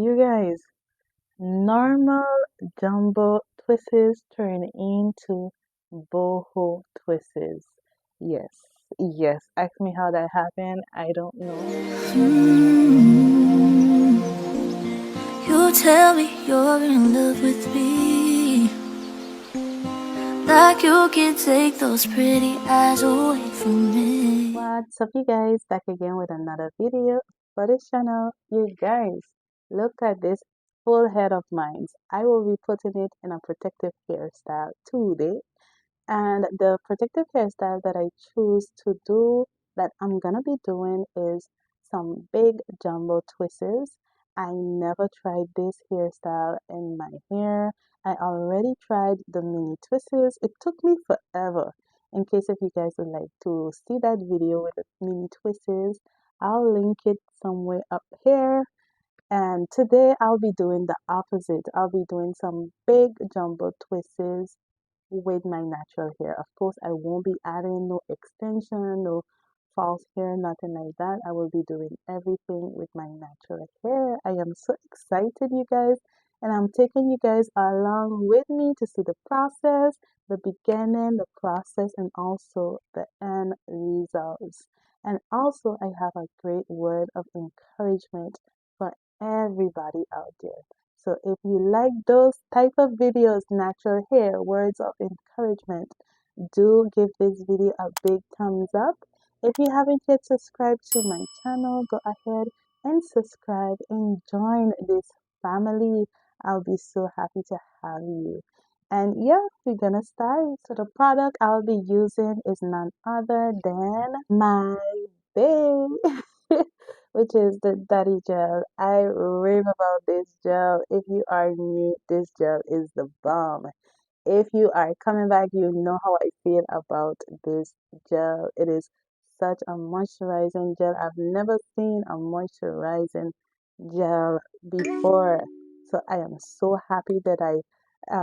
You guys, normal jumbo twists turn into boho twists. Yes, yes. Ask me how that happened. I don't know. You tell me you're in love with me, like you can take those pretty eyes away from me. What's up, you guys? Back again with another video for this channel. You guys, look at this full head of mine. I will be putting it in a protective hairstyle today. And the protective hairstyle that I choose to do, that I'm gonna be doing, is some big jumbo twists. I never tried this hairstyle in my hair. I already tried the mini twists. It took me forever. In case if you guys would like to see that video with the mini twists, I'll link it somewhere up here. And today I'll be doing the opposite. I'll be doing some big jumbo twists with my natural hair. Of course, I won't be adding no extension, no false hair, nothing like that. I will be doing everything with my natural hair. I am so excited, you guys, and I'm taking you guys along with me to see the process, the beginning, the process, and also the end results. And also, I have a great word of encouragement for everybody out there. So if you like those type of videos, natural hair, words of encouragement, do give this video a big thumbs up. If you haven't yet subscribed to my channel, go ahead and subscribe and join this family. I'll be so happy to have you. And yeah, we're gonna start. So the product I'll be using is none other than my babe. Which is the Daddy Gel. I rave about this gel. If you are new, this gel is the bomb. If you are coming back, you know how I feel about this gel. It is such a moisturizing gel. I've never seen a moisturizing gel before. So I am so happy that I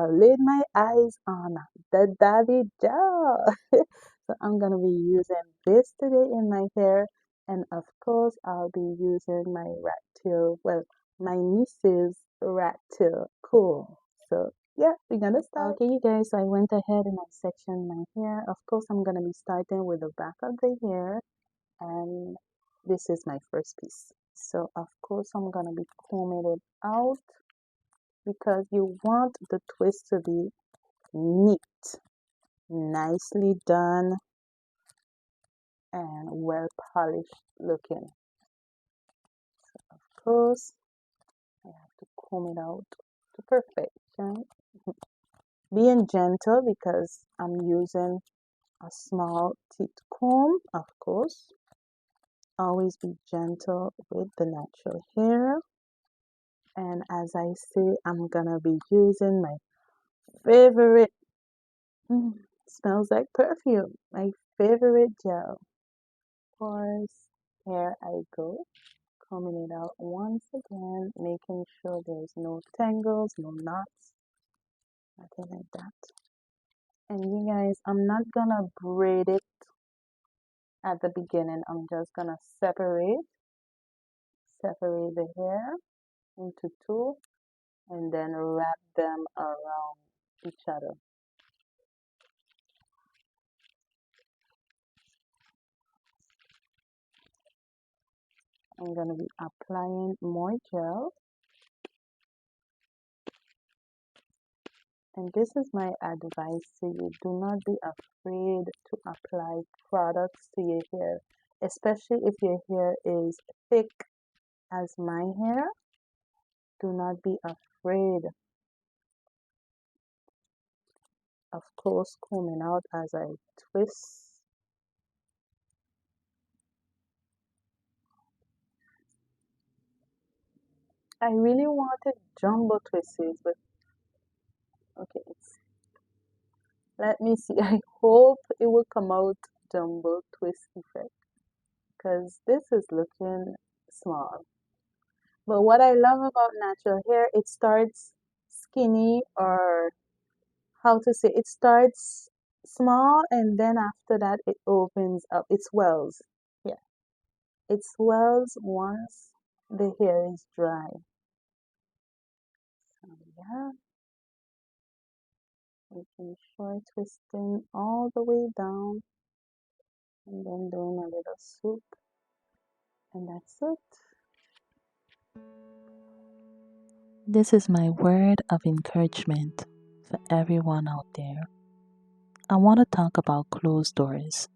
laid my eyes on the Daddy Gel. So I'm gonna be using this today in my hair, and of course I'll be using my rat tail, well, my niece's rat tail comb. So yeah, we're gonna start. Okay, you guys, so I went ahead and I sectioned my hair. Of course, I'm gonna be starting with the back of the hair, and this is my first piece. So of course I'm gonna be combing it out because you want the twist to be neat, nicely done, and well polished looking. So of course I have to comb it out to perfection. Being gentle because I'm using a small teeth comb, of course. Always be gentle with the natural hair. And as I say, I'm gonna be using my favorite, smells like perfume, my favorite gel. Of course, here I go, combing it out once again, making sure there's no tangles, no knots, nothing like that. And you guys, I'm not gonna braid it at the beginning. I'm just gonna separate the hair into two and then wrap them around each other. I'm gonna be applying more gel, and this is my advice to you. Do not be afraid to apply products to your hair, especially if your hair is thick as my hair. Do not be afraid. Of course, combing out as I twist. I really wanted jumbo twists, but okay, let me see. I hope it will come out jumbo twist effect because this is looking small. But what I love about natural hair, it starts skinny, or how to say, it starts small and then after that it opens up. It swells. Yeah, it swells once the hair is dry. Yeah, making sure twisting all the way down and then doing a little swoop, and that's it. This is my word of encouragement for everyone out there. I want to talk about closed doors.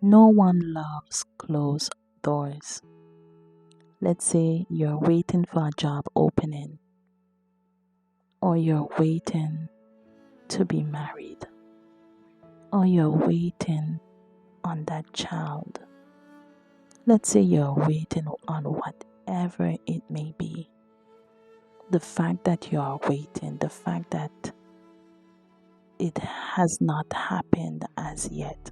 No one loves closed doors. Let's say you're waiting for a job opening, or you're waiting to be married, or you're waiting on that child. Let's say you're waiting on whatever it may be. The fact that you are waiting, the fact that it has not happened as yet,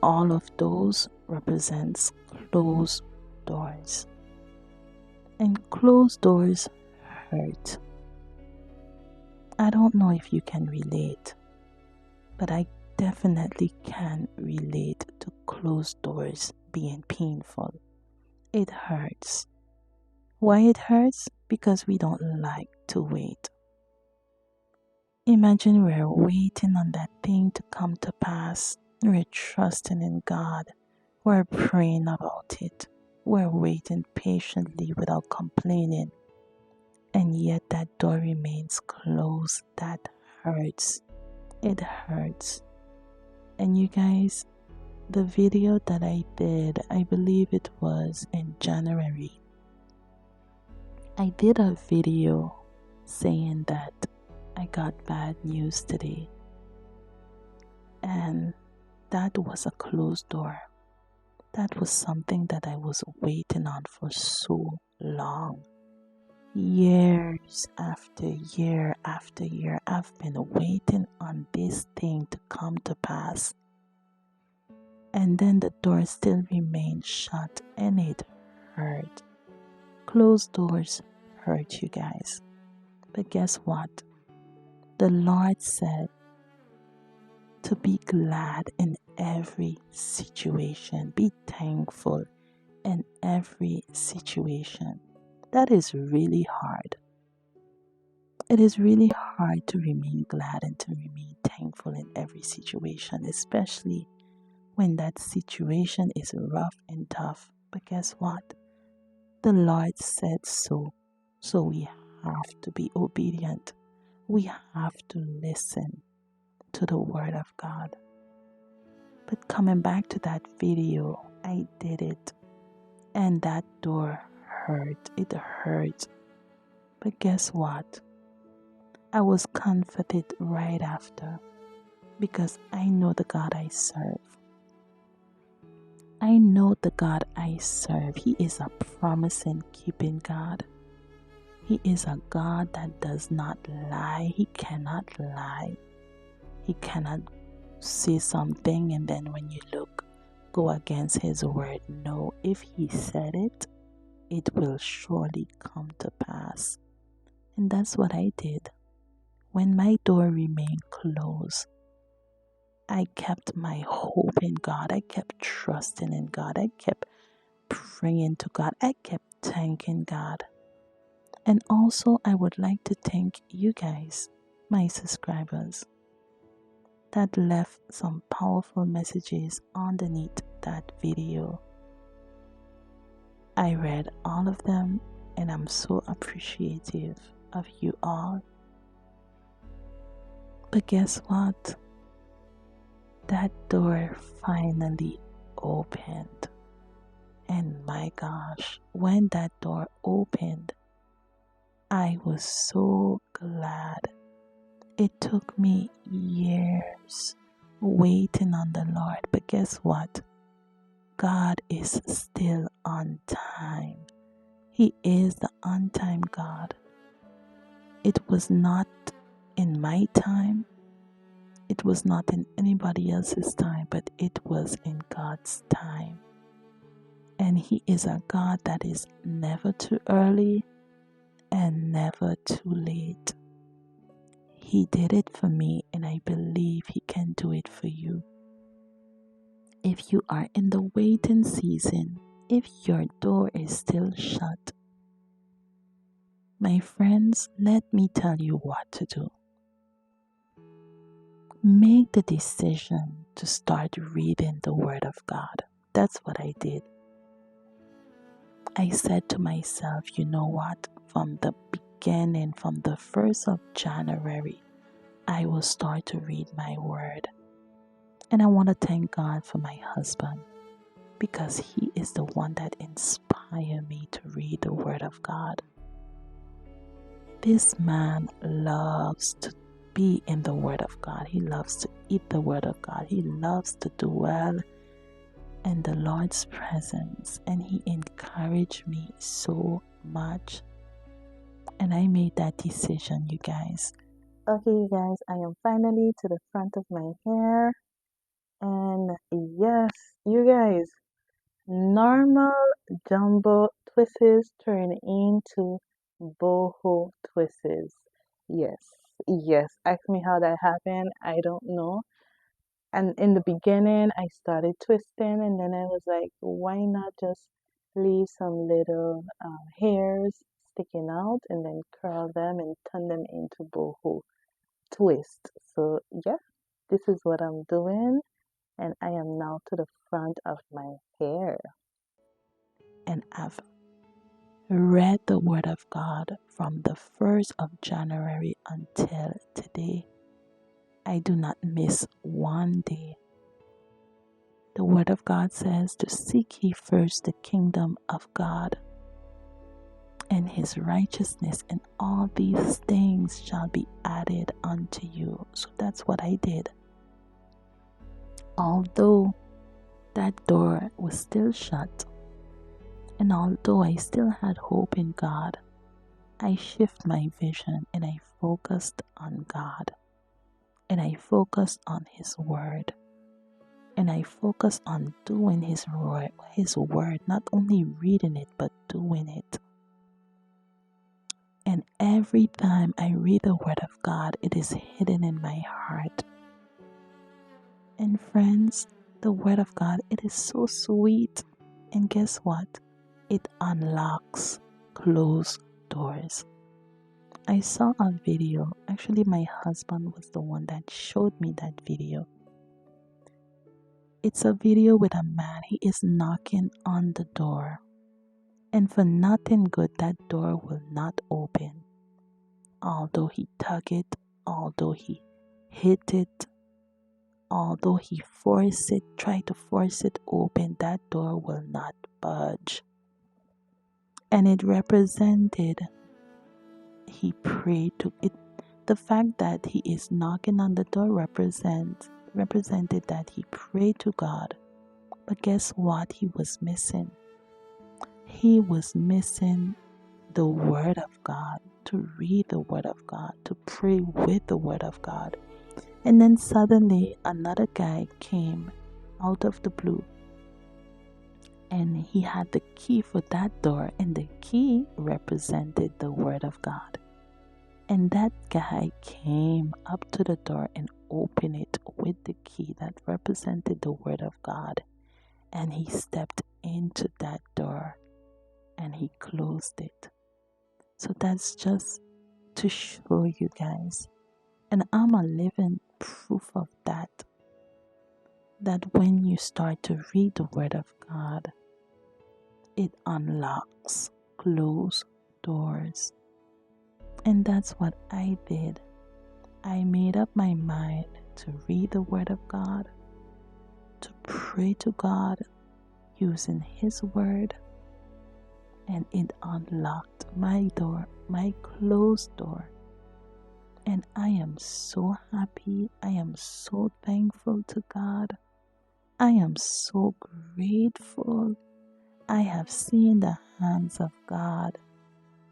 all of those represents closed doors. And closed doors hurt. I don't know if you can relate, but I definitely can relate to closed doors being painful. It hurts. Why it hurts? Because we don't like to wait. Imagine we're waiting on that thing to come to pass. We're trusting in God. We're praying about it. We're waiting patiently without complaining. And yet that door remains closed. That hurts. It hurts. And you guys, the video that I did, I believe it was in January. I did a video saying that I got bad news today. And that was a closed door. That was something that I was waiting on for so long. Years after year after year, I've been waiting on this thing to come to pass. And then the door still remained shut, and it hurt. Closed doors hurt, you guys. But guess what? The Lord said to be glad in every situation, be thankful in every situation. That is really hard. It is really hard to remain glad and to remain thankful in every situation, especially when that situation is rough and tough. But guess what? The Lord said so. So we have to be obedient. We have to listen to the Word of God. But coming back to that video, I did it. And that door hurt. It hurt. But guess what? I was comforted right after because I know the God I serve. I know the God I serve. He is a promising keeping God. He is a God that does not lie. He cannot lie. He cannot say something and then when you look, go against his word. No, if he said it, it will surely come to pass. And that's what I did. When my door remained closed, I kept my hope in God. I kept trusting in God. I kept praying to God. I kept thanking God. And also, I would like to thank you guys, my subscribers, that left some powerful messages underneath that video. I read all of them and I'm so appreciative of you all. But guess what? That door finally opened. And my gosh, when that door opened, I was so glad. It took me years waiting on the Lord, but guess what? God is still on time. He is the on time God. It was not in my time. It was not in anybody else's time, but it was in God's time. And He is a God that is never too early and never too late. He did it for me, and I believe He can do it for you. If you are in the waiting season, if your door is still shut, My friends, let me tell you what to do. Make the decision to start reading the Word of God. That's what I did. I said to myself, you know what? From the beginning, from the 1st of January, I will start to read my Word. And I want to thank God for my husband because he is the one that inspired me to read the Word of God. This man loves to be in the Word of God. He loves to eat the Word of God. He loves to dwell in the Lord's presence. And he encouraged me so much. And I made that decision, you guys. Okay, you guys, I am finally to the front of my hair. And yes, you guys, normal jumbo twists turn into boho twists. Yes, yes. Ask me how that happened. I don't know. And in the beginning, I started twisting, and then I was like, why not just leave some little hairs sticking out and then curl them and turn them into boho twist. So, yeah, this is what I'm doing, and I am now to the front of my hair. And I've read the Word of God from the 1st of January until today. I do not miss one day. The Word of God says to seek ye first the kingdom of God and his righteousness, and all these things shall be added unto you. So that's what I did. Although that door was still shut, and although I still had hope in God, I shift my vision and I focused on God. And I focused on his word. And I focused on doing his word, not only reading it, but doing it. And every time I read the Word of God, it is hidden in my heart. And friends, the Word of God, it is so sweet. And guess what? It unlocks closed doors. I saw a video. Actually, my husband was the one that showed me that video. It's a video with a man. He is knocking on the door. And for nothing good, that door will not open. Although he tug it, although he hit it, although he tried to force it open, that door will not budge. And it represented, he prayed to it. The fact that he is knocking on the door represented that he prayed to God. But guess what he was missing? He was missing the Word of God, to read the Word of God, to pray with the Word of God. And then suddenly another guy came out of the blue, and he had the key for that door, and the key represented the Word of God. And that guy came up to the door and opened it with the key that represented the Word of God. And he stepped into that door and he closed it. So that's just to show you guys. And I'm a living proof of that. That when you start to read the Word of God, it unlocks closed doors. And that's what I did. I made up my mind to read the Word of God, to pray to God using His Word, and it unlocked my door, my closed door. And I am so happy. I am so thankful to God. I am so grateful. I have seen the hands of God.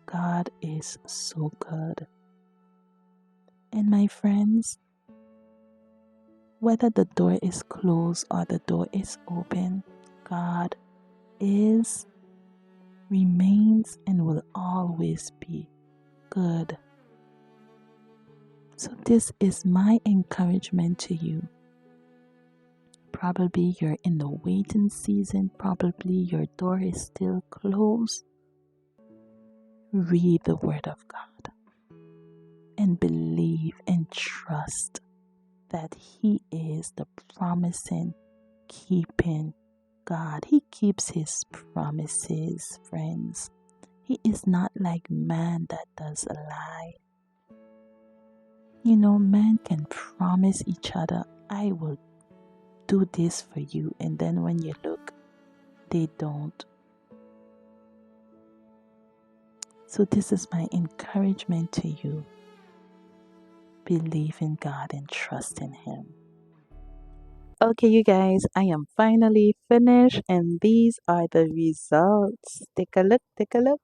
God is so good. And my friends, whether the door is closed or the door is open, God is, remains, and will always be good. So this is my encouragement to you. Probably you're in the waiting season. Probably your door is still closed. Read the Word of God and believe and trust that He is the promising, keeping God. He keeps His promises, friends. He is not like man that does a lie. You know, man can promise each other, I will do this for you, and then when you look, they don't. So this is my encouragement to you. Believe in God and trust in Him. Okay, you guys, I am finally finished, and these are the results. Take a look, take a look.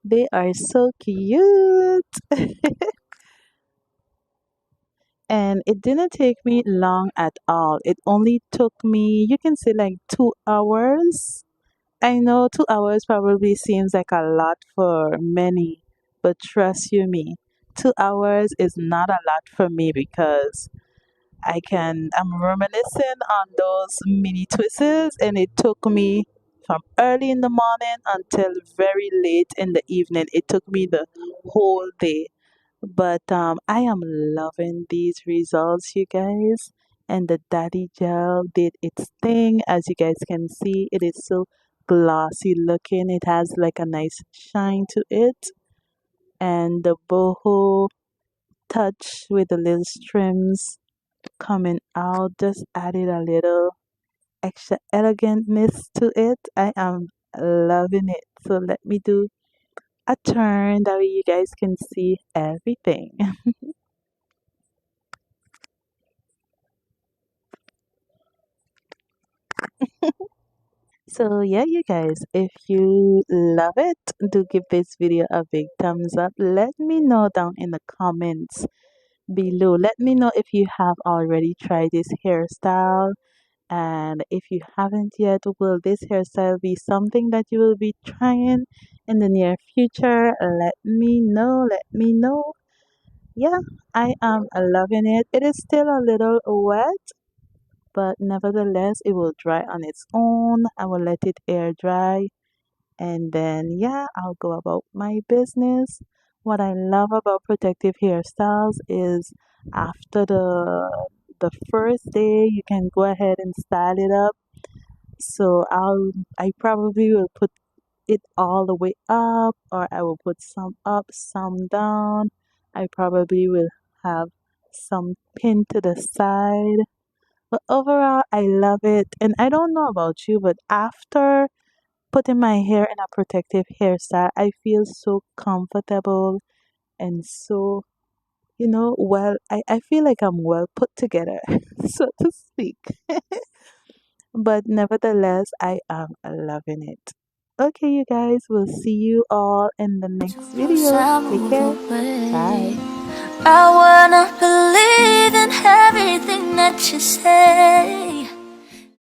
They are so cute. And it didn't take me long at all. It only took me, you can say, like 2 hours. I know 2 hours probably seems like a lot for many, but trust you me, 2 hours is not a lot for me because I'm reminiscing on those mini twists, and it took me from early in the morning until very late in the evening. It took me the whole day. But I am loving these results, you guys. And the daddy gel did its thing. As you guys can see, it is so glossy looking. It has like a nice shine to it. And the boho touch with the little trims coming out just added a little extra elegantness to it. I am loving it. So let me do a turn that way you guys can see everything. So yeah, you guys, if you love it, do give this video a big thumbs up. Let me know down in the comments below. Let me know if you have already tried this hairstyle, and if you haven't yet, will this hairstyle be something that you will be trying in the near future? Let me know. Let me know. Yeah, I am loving it. It is still a little wet, but nevertheless, it will dry on its own. I will let it air dry, and then yeah, I'll go about my business. What I love about protective hairstyles is after the first day, you can go ahead and style it up. So I probably will put it all the way up, or I will put some up, some down. I probably will have some pin to the side. But overall, I love it. And I don't know about you, but after putting my hair in a protective hairstyle, I feel so comfortable and so, well, I feel like I'm well put together, so to speak. But nevertheless, I am loving it. Okay, you guys, we'll see you all in the next Once video. I Take move care. away, Bye. I wanna believe in everything that you say.